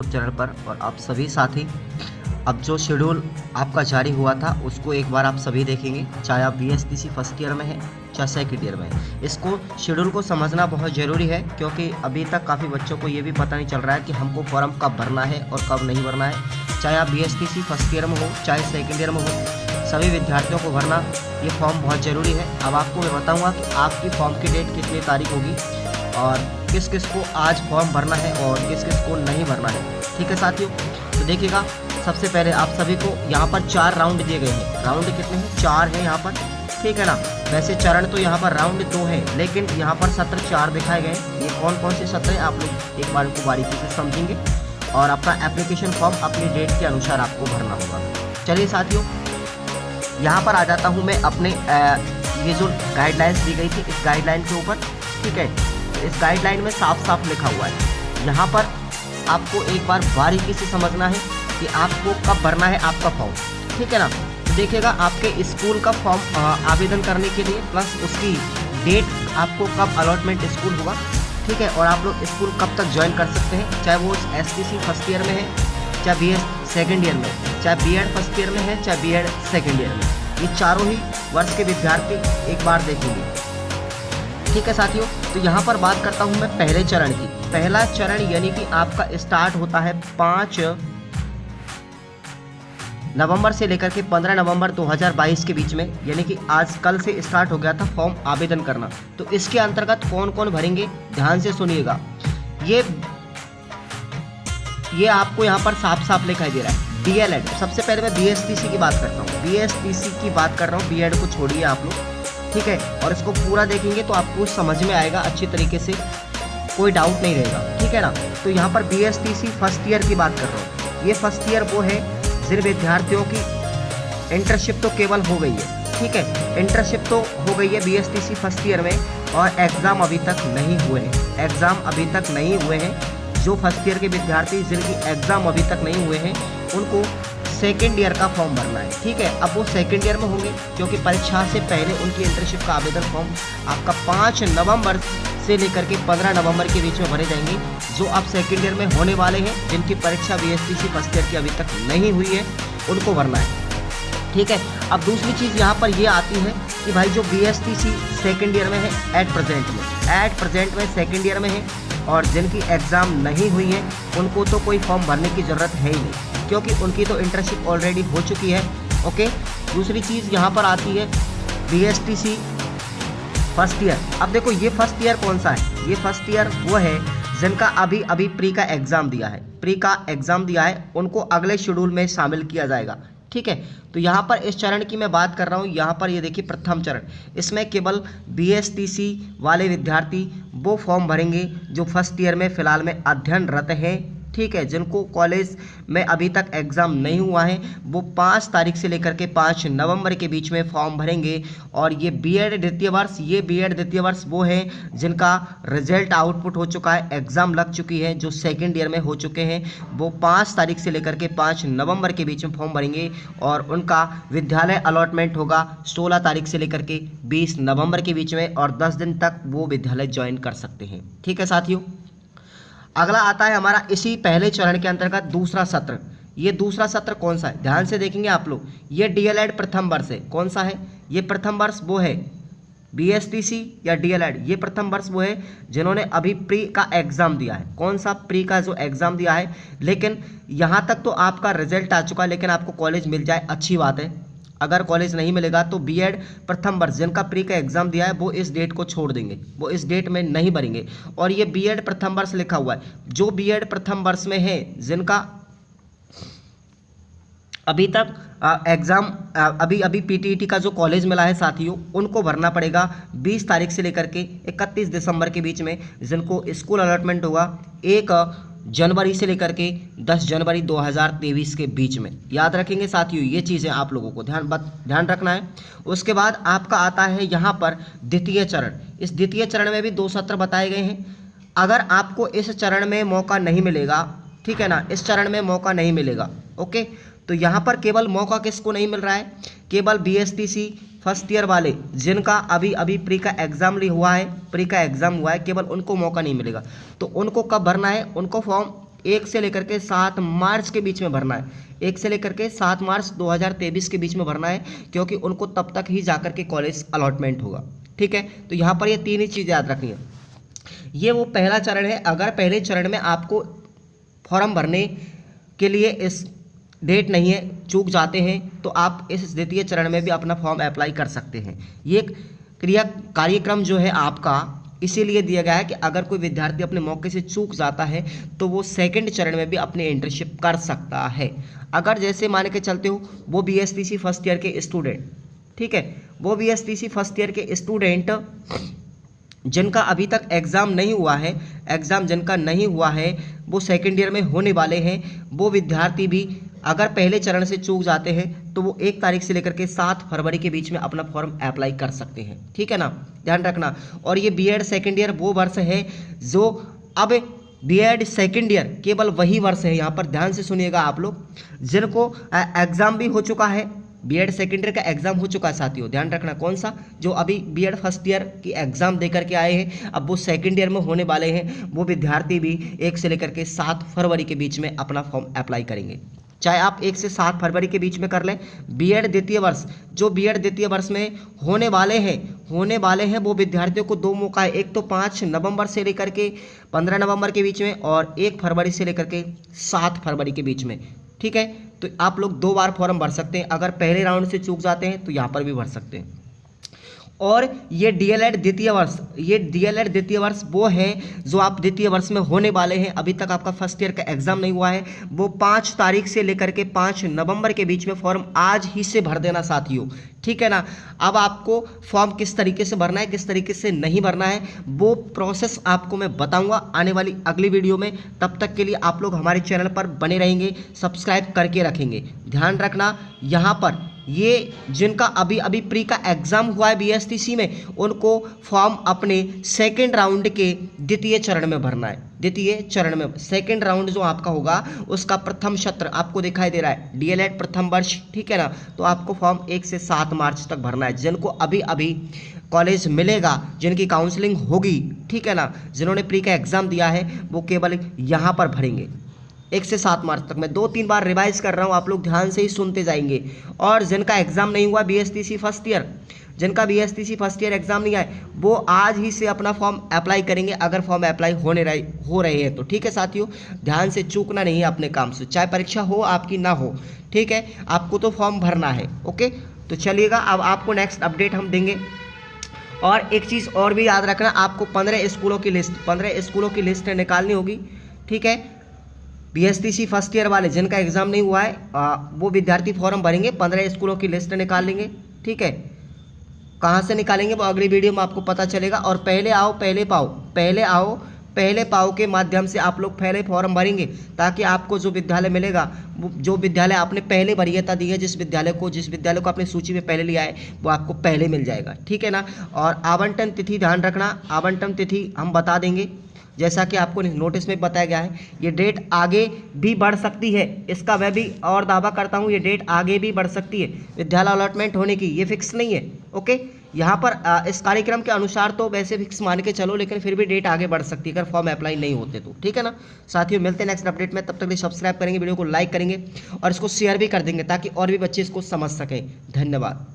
Channel पर। और आप सभी साथी, अब जो शेड्यूल आपका जारी हुआ था उसको एक बार आप सभी देखेंगे, चाहे आप बीएसटीसी फर्स्ट ईयर में है चाहे सेकंड ईयर में है। इसको शेड्यूल को समझना बहुत ज़रूरी है, क्योंकि अभी तक काफ़ी बच्चों को ये भी पता नहीं चल रहा है कि हमको फॉर्म कब भरना है और कब नहीं भरना है। चाहे आप बीएसटीसी फर्स्ट ईयर में हो चाहे सेकेंड ईयर में हो, सभी विद्यार्थियों को भरना ये फॉर्म बहुत ज़रूरी है। अब आपको मैं बताऊँगा कि आपकी फॉर्म की डेट कितनी तारीख होगी और किस किस को आज फॉर्म भरना है और किस किस को नहीं भरना है। ठीक है साथियों, तो देखिएगा, सबसे पहले आप सभी को यहाँ पर 4 राउंड दिए गए हैं। राउंड कितने हैं? 4 हैं यहाँ पर, ठीक है ना। वैसे चरण तो यहाँ पर राउंड 2 है, लेकिन यहाँ पर सत्र 4 दिखाए गए हैं। ये कौन कौन से सत्र हैं आप लोग एक बार इनको बारीकी से समझेंगे और अपना एप्लीकेशन फॉर्म अपनी डेट के अनुसार आपको भरना होगा। चलिए साथियों, यहाँ पर आ जाता हूँ मैं अपने ये जो गाइडलाइंस दी गई थी इस गाइडलाइन के ऊपर। ठीक है, इस गाइडलाइन में साफ साफ लिखा हुआ है। यहाँ पर आपको एक बार बारीकी से समझना है कि आपको कब भरना है आपका फॉर्म, ठीक है ना। तो देखिएगा, आपके स्कूल का फॉर्म आवेदन करने के लिए प्लस उसकी डेट, आपको कब अलॉटमेंट स्कूल होगा, ठीक है, और आप लोग स्कूल कब तक ज्वाइन कर सकते हैं, चाहे वो एसटीसी फर्स्ट ईयर में है, चाहे बीएड सेकेंड ईयर में, चाहे बीएड फर्स्ट ईयर में है, चाहे बीएड सेकेंड ईयर में। ये चारों ही वर्ष के विद्यार्थी एक बार देखेंगे। ठीक है साथियों, तो यहाँ पर बात करता हूँ मैं पहले चरण की। पहला चरण यानी कि आपका स्टार्ट होता है 5 नवंबर से लेकर के 15 नवंबर 2022 के बीच में, यानी कि आज कल से स्टार्ट हो गया था फॉर्म आवेदन करना। तो इसके अंतर्गत कौन कौन भरेंगे, ध्यान से सुनिएगा। ये आपको यहाँ पर साफ साफ दिखाई दे रहा है। डीएलएड, सबसे पहले मैं बीएसटीसी की बात करता हूँ, बीएसटीसी की बात कर रहा हूँ, बीएड को छोड़िए आप लोग, ठीक है, और इसको पूरा देखेंगे तो आपको समझ में आएगा अच्छी तरीके से, कोई डाउट नहीं रहेगा, ठीक है ना। तो यहाँ पर बीएसटीसी फर्स्ट ईयर की बात कर रहा हूँ। ये फर्स्ट ईयर वो है जिन विद्यार्थियों की इंटर्नशिप तो केवल हो गई है, ठीक है, इंटर्नशिप तो हो गई है बीएसटीसी फर्स्ट ईयर में, और एग्ज़ाम अभी तक नहीं हुए हैं। एग्ज़ाम अभी तक नहीं हुए हैं। जो फर्स्ट ईयर के विद्यार्थी जिनकी एग्ज़ाम अभी तक नहीं हुए हैं उनको सेकेंड ईयर का फॉर्म भरना है, ठीक है। अब वो सेकेंड ईयर में होंगे क्योंकि परीक्षा से पहले उनकी इंटर्नशिप का आवेदन फॉर्म आपका 5 नवंबर से लेकर के 15 नवंबर के बीच में भरे जाएंगे। जो आप सेकेंड ईयर में होने वाले हैं, जिनकी परीक्षा बीएसटीसी फर्स्ट ईयर की अभी तक नहीं हुई है, उनको भरना है, ठीक है। अब दूसरी चीज़ यहाँ पर ये आती है कि भाई जो बीएसटीसी सेकेंड ईयर में है एट प्रेजेंट में सेकेंड ईयर में है और जिनकी एग्ज़ाम नहीं हुई है उनको तो कोई फॉर्म भरने की ज़रूरत है ही नहीं, क्योंकि उनकी तो इंटर्नशिप ऑलरेडी हो चुकी है। ओके, दूसरी चीज़ यहाँ पर आती है बीएसटीसी फर्स्ट ईयर। अब देखो, ये फर्स्ट ईयर कौन सा है? ये फर्स्ट ईयर वो है जिनका अभी प्री का एग्ज़ाम दिया है, उनको अगले शेड्यूल में शामिल किया जाएगा, ठीक है। तो यहाँ पर इस चरण की मैं बात कर रहा हूँ। यहाँ पर ये देखिए प्रथम चरण, इसमें केवल बीएसटीसी वाले विद्यार्थी वो फॉर्म भरेंगे जो फर्स्ट ईयर में फ़िलहाल में अध्ययनरत हैं, ठीक है। जिनको कॉलेज में अभी तक एग्ज़ाम नहीं हुआ है वो 5 तारीख से लेकर के 5 नवंबर के बीच में फॉर्म भरेंगे। और ये बीएड द्वितीय वर्ष वो हैं जिनका रिजल्ट आउटपुट हो चुका है, एग्ज़ाम लग चुकी है, जो सेकेंड ईयर में हो चुके हैं, वो 5 तारीख से लेकर के 5 नवंबर के बीच में फॉर्म भरेंगे। और उनका विद्यालय अलॉटमेंट होगा 16 तारीख से लेकर के 20 नवंबर के बीच में, और 10 दिन तक वो विद्यालय ज्वाइन कर सकते हैं, ठीक है साथियों। अगला आता है हमारा इसी पहले चरण के अंतर्गत दूसरा सत्र। ये दूसरा सत्र कौन सा है, ध्यान से देखेंगे आप लोग। ये डीएलएड प्रथम वर्ष है। कौन सा है? ये प्रथम वर्ष वो है बीएसटीसी या डीएलएड, ये प्रथम वर्ष वो है जिन्होंने अभी प्री का एग्ज़ाम दिया है। कौन सा? प्री का जो एग्ज़ाम दिया है। लेकिन यहाँ तक तो आपका रिजल्ट आ चुका है, लेकिन आपको कॉलेज मिल जाए अच्छी बात है। अगर कॉलेज नहीं मिलेगा तो बीएड प्रथम वर्ष जिनका प्री का एग्ज़ाम दिया है वो इस डेट को छोड़ देंगे, वो इस डेट में नहीं भरेंगे। और ये बीएड प्रथम वर्ष लिखा हुआ है, जो बीएड प्रथम वर्ष में है जिनका अभी तक एग्ज़ाम अभी पीटीईटी का जो कॉलेज मिला है साथियों, उनको भरना पड़ेगा 20 तारीख से लेकर के 31 दिसंबर के बीच में। जिनको स्कूल अलॉटमेंट होगा 1 जनवरी से लेकर के 10 जनवरी 2023 के बीच में। याद रखेंगे साथियों, ये चीज़ें आप लोगों को ध्यान रखना है। उसके बाद आपका आता है यहाँ पर द्वितीय चरण। इस द्वितीय चरण में भी 2 सत्र बताए गए हैं। अगर आपको इस चरण में मौका नहीं मिलेगा, ठीक है ना, इस चरण में मौका नहीं मिलेगा, ओके, तो यहाँ पर केवल मौका किसको नहीं मिल रहा है? केवल बीएसटीसी फर्स्ट ईयर वाले जिनका अभी प्री का एग्ज़ाम हुआ है, केवल उनको मौका नहीं मिलेगा। तो उनको कब भरना है? उनको फॉर्म 1 से लेकर के 7 मार्च के बीच में भरना है। 1 से लेकर के 7 मार्च 2023 के बीच में भरना है, क्योंकि उनको तब तक ही जाकर के कॉलेज अलॉटमेंट होगा। ठीक है, तो यहाँ पर ये 3 ही चीज़ें याद रखनी है। ये वो पहला चरण है। अगर पहले चरण में आपको फॉर्म भरने के लिए इस डेट नहीं है, चूक जाते हैं, तो आप इस द्वितीय चरण में भी अपना फॉर्म अप्लाई कर सकते हैं। ये कार्यक्रम जो है आपका इसीलिए दिया गया है कि अगर कोई विद्यार्थी अपने मौके से चूक जाता है तो वो सेकंड चरण में भी अपनी इंटर्नशिप कर सकता है। अगर जैसे मान के चलते हो वो बीएसटीसी फर्स्ट ईयर के स्टूडेंट, ठीक है, वो बीएसटीसी फर्स्ट ईयर के स्टूडेंट जिनका अभी तक एग्ज़ाम नहीं हुआ है, एग्ज़ाम जिनका नहीं हुआ है वो सेकेंड ईयर में होने वाले हैं, वो विद्यार्थी भी अगर पहले चरण से चूक जाते हैं तो वो 1 तारीख से लेकर के 7 फरवरी के बीच में अपना फॉर्म अप्लाई कर सकते हैं। ठीक है ना, ध्यान रखना। और ये बीएड सेकेंड ईयर वो वर्ष है जो अब बीएड सेकेंड ईयर केवल वही वर्ष है, यहाँ पर ध्यान से सुनिएगा आप लोग, जिनको एग्ज़ाम भी हो चुका है, बीएड सेकेंड ईयर का एग्जाम हो चुका है साथियों, ध्यान रखना। कौन सा? जो अभी बीएड फर्स्ट ईयर की एग्जाम देकर के आए हैं, अब वो सेकेंड ईयर में होने वाले हैं, वो विद्यार्थी भी 1 से लेकर के 7 फरवरी के बीच में अपना फॉर्म अप्लाई करेंगे। चाहे आप 1 से 7 फरवरी के बीच में कर लें। बीएड द्वितीय वर्ष, जो बीएड द्वितीय वर्ष में होने वाले हैं वो विद्यार्थियों को 2 मौका है। एक तो 5 नवंबर से लेकर के 15 नवंबर के बीच में, और 1 फरवरी से लेकर के 7 फरवरी के बीच में। ठीक है, तो आप लोग 2 बार फॉर्म भर सकते हैं। अगर पहले राउंड से चूक जाते हैं तो यहाँ पर भी भर सकते हैं। और ये डीएलएड द्वितीय वर्ष वो है जो आप द्वितीय वर्ष में होने वाले हैं। अभी तक आपका फर्स्ट ईयर का एग्जाम नहीं हुआ है, वो 5 तारीख से लेकर के 5 नवंबर के बीच में फॉर्म आज ही से भर देना साथियों। ठीक है ना। अब आपको फॉर्म किस तरीके से भरना है, किस तरीके से नहीं भरना है, वो प्रोसेस आपको मैं बताऊंगा आने वाली अगली वीडियो में। तब तक के लिए आप लोग हमारे चैनल पर बने रहेंगे, सब्सक्राइब करके रखेंगे। ध्यान रखना, यहाँ पर ये जिनका अभी अभी प्री का एग्जाम हुआ है बीएसटीसी में, उनको फॉर्म अपने सेकेंड राउंड के द्वितीय चरण में भरना है। द्वितीय चरण में सेकेंड राउंड जो आपका होगा उसका प्रथम सत्र आपको दिखाई दे रहा है, डीएलएड प्रथम वर्ष। ठीक है ना, तो आपको फॉर्म 1 से 7 मार्च तक भरना है। जिनको अभी अभी कॉलेज मिलेगा, जिनकी काउंसलिंग होगी, ठीक है ना, जिन्होंने प्री का एग्जाम दिया है, वो केवल यहाँ पर भरेंगे 1 से 7 मार्च तक। मैं 2-3 बार रिवाइज कर रहा हूँ, आप लोग ध्यान से ही सुनते जाएंगे। और जिनका एग्जाम नहीं हुआ बीएसटीसी फर्स्ट ईयर, जिनका बीएसटीसी फर्स्ट ईयर एग्जाम नहीं आए, वो आज ही से अपना फॉर्म अप्लाई करेंगे, अगर फॉर्म अप्लाई हो रहे हैं तो। ठीक है साथियों, ध्यान से चूकना नहीं है अपने काम से, चाहे परीक्षा हो आपकी ना हो। ठीक है, आपको तो फॉर्म भरना है। ओके, तो चलिएगा, अब आपको नेक्स्ट अपडेट हम देंगे। और एक चीज़ और भी याद रखना, आपको 15 स्कूलों की लिस्ट निकालनी होगी। ठीक है, बीएसटीसी फर्स्ट ईयर वाले जिनका एग्जाम नहीं हुआ है वो विद्यार्थी फॉर्म भरेंगे, 15 स्कूलों की लिस्ट निकाल लेंगे। ठीक है, कहाँ से निकालेंगे वो अगली वीडियो में आपको पता चलेगा। और पहले आओ पहले पाओ के माध्यम से आप लोग पहले फॉर्म भरेंगे, ताकि आपको जो विद्यालय मिलेगा, जो विद्यालय आपने पहले वरीयता दी है, जिस विद्यालय को आपने सूची में पहले लिया है, वो आपको पहले मिल जाएगा। ठीक है ना। और आवंटन तिथि ध्यान रखना, आवंटन तिथि हम बता देंगे, जैसा कि आपको नोटिस में बताया गया है। ये डेट आगे भी बढ़ सकती है, इसका मैं भी और दावा करता हूँ, ये डेट आगे भी बढ़ सकती है। विद्यालय अलॉटमेंट होने की ये फिक्स नहीं है। ओके, यहाँ पर इस कार्यक्रम के अनुसार तो वैसे फिक्स मान के चलो, लेकिन फिर भी डेट आगे बढ़ सकती है अगर फॉर्म अप्लाई नहीं होते तो। ठीक है ना साथियों, मिलते हैं नेक्स्ट अपडेट में। तब तक सब्सक्राइब करेंगे, वीडियो को लाइक करेंगे और इसको शेयर भी कर देंगे, ताकि और भी बच्चे इसको समझ सकें। धन्यवाद।